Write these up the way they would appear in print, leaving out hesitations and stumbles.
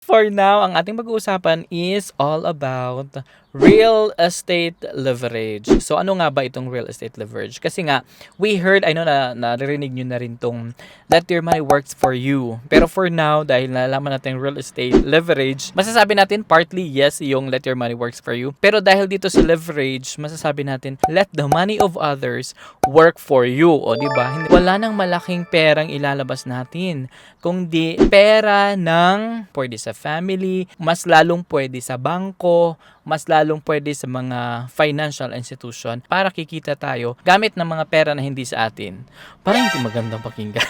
For now, ang ating pag-uusapan is all about real estate leverage. So ano nga ba itong real estate leverage? Kasi nga, we heard, I know na naririnig nyo na rin tong let your money works for you. Pero for now, dahil nalaman natin real estate leverage, masasabi natin partly yes yung let your money works for you. Pero dahil dito sa leverage, masasabi natin let the money of others work for you. O diba? Wala nang malaking perang ilalabas natin. Kung di pera ng pwede sa family, mas lalong pwede sa bangko, mas lalong pwede sa mga financial institution para kikita tayo gamit ng mga pera na hindi sa atin. Parang hindi magandang pakinggan.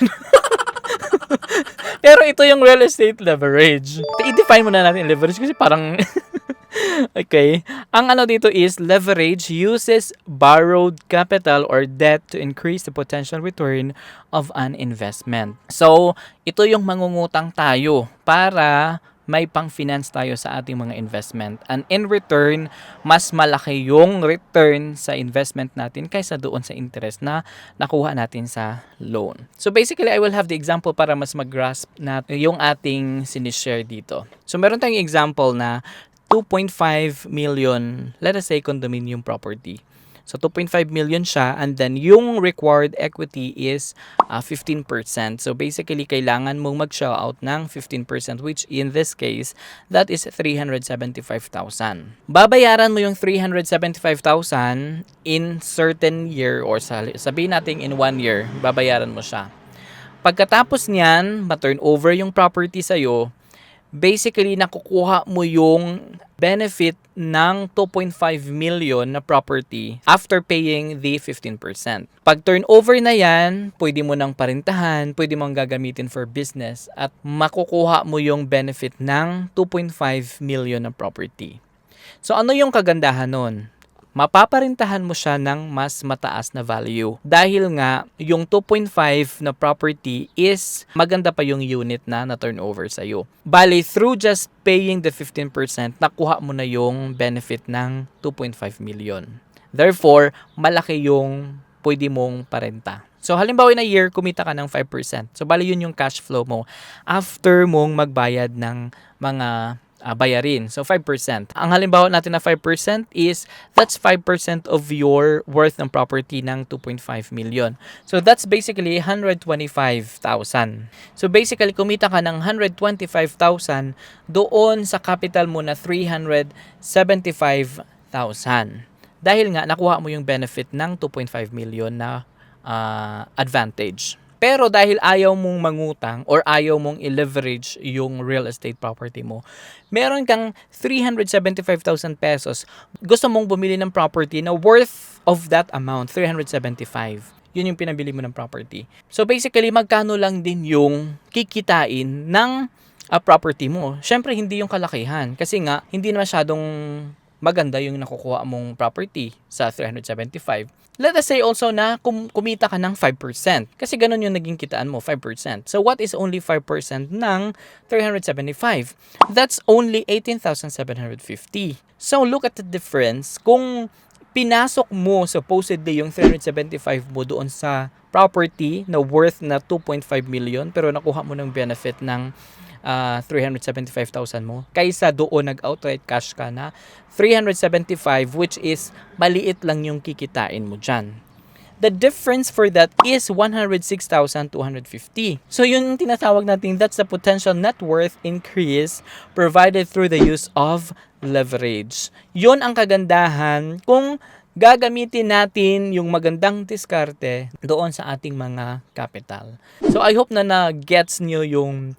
Pero ito yung real estate leverage. I-define muna natin leverage kasi parang okay. Ang ano dito is leverage uses borrowed capital or debt to increase the potential return of an investment. So, ito yung mangungutang tayo para may pang-finance tayo sa ating mga investment. And in return, mas malaki yung return sa investment natin kaysa doon sa interest na nakuha natin sa loan. So basically, I will have the example para mas mag-grasp natin yung ating sinishare dito. So meron tayong example na 2.5 million, let us say, condominium property. So, 2.5 million siya, and then yung required equity is 15%. So, basically, kailangan mong mag-shell out ng 15%, which in this case, that is 375,000. Babayaran mo yung 375,000 in certain year, or sabihin natin in 1 year, babayaran mo siya. Pagkatapos niyan, ma-turn over yung property sa'yo, basically, nakukuha mo yung benefit ng 2.5 million na property after paying the 15%. Pag turnover na yan, pwede mo nang parintahan, pwede mong gagamitin for business at makukuha mo yung benefit ng 2.5 million na property. So ano yung kagandahan nun? Mapaparintahan mo siya ng mas mataas na value. Dahil nga, yung 2.5 na property is maganda pa yung unit na turnover sa'yo. Bali, through just paying the 15%, nakuha mo na yung benefit ng 2.5 million. Therefore, malaki yung pwede mong parenta. So, halimbawa in a year, kumita ka ng 5%. So, bali yun yung cash flow mo after mong magbayad ng mga bayarin. So, 5%. Ang halimbawa natin na 5% is, that's 5% of your worth ng property ng 2.5 million. So, that's basically 125,000. So, basically, kumita ka ng 125,000 doon sa capital mo na 375,000. Dahil nga, nakuha mo yung benefit ng 2.5 million na advantage. Pero dahil ayaw mong mangutang or ayaw mong i-leverage yung real estate property mo, meron kang 375,000 pesos. Gusto mong bumili ng property na worth of that amount, 375. Yun yung pinabili mo ng property. So basically, magkano lang din yung kikitain ng property mo. Syempre, hindi yung kalakihan. Kasi nga, hindi na masyadong maganda yung nakukuha mong property sa 375. Let us say also na kumita ka ng 5%. Kasi ganun yung naging kitaan mo, 5%. So what is only 5% ng 375? That's only 18,750. So look at the difference. Kung pinasok mo supposedly yung 375 mo doon sa property na worth na 2.5 million pero nakuha mo ng benefit ng 375,000 mo kaysa doon nag-outright cash ka na 375, which is maliit lang yung kikitain mo dyan. The difference for that is 106,250. So yun yung tinatawag natin, that's the potential net worth increase provided through the use of leverage. Yun ang kagandahan kung gagamitin natin yung magandang diskarte doon sa ating mga capital. So I hope na na-gets nyo yung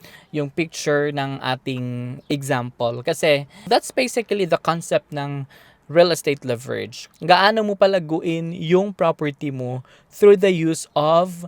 picture ng ating example kasi that's basically the concept ng real estate leverage. Gaano mo palaguin yung property mo through the use of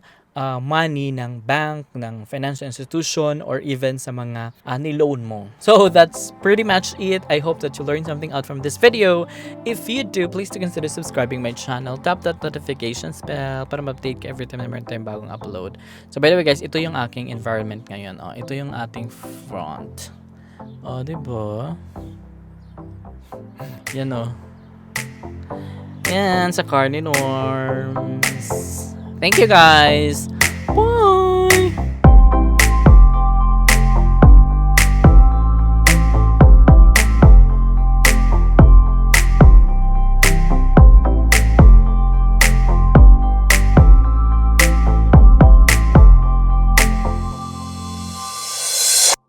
money ng bank, ng financial institution, or even sa mga ni-loan mo. So that's pretty much it. I hope that you learned something out from this video. If you do, please to consider subscribing my channel. Tap that notification bell para ma-update ka every time na meron tayong bagong upload. So by the way guys, ito yung aking environment ngayon. Oh, ito yung ating front. Oh, diba? Yan oh. Yan sa Carni Norms. Thank you guys. Bye.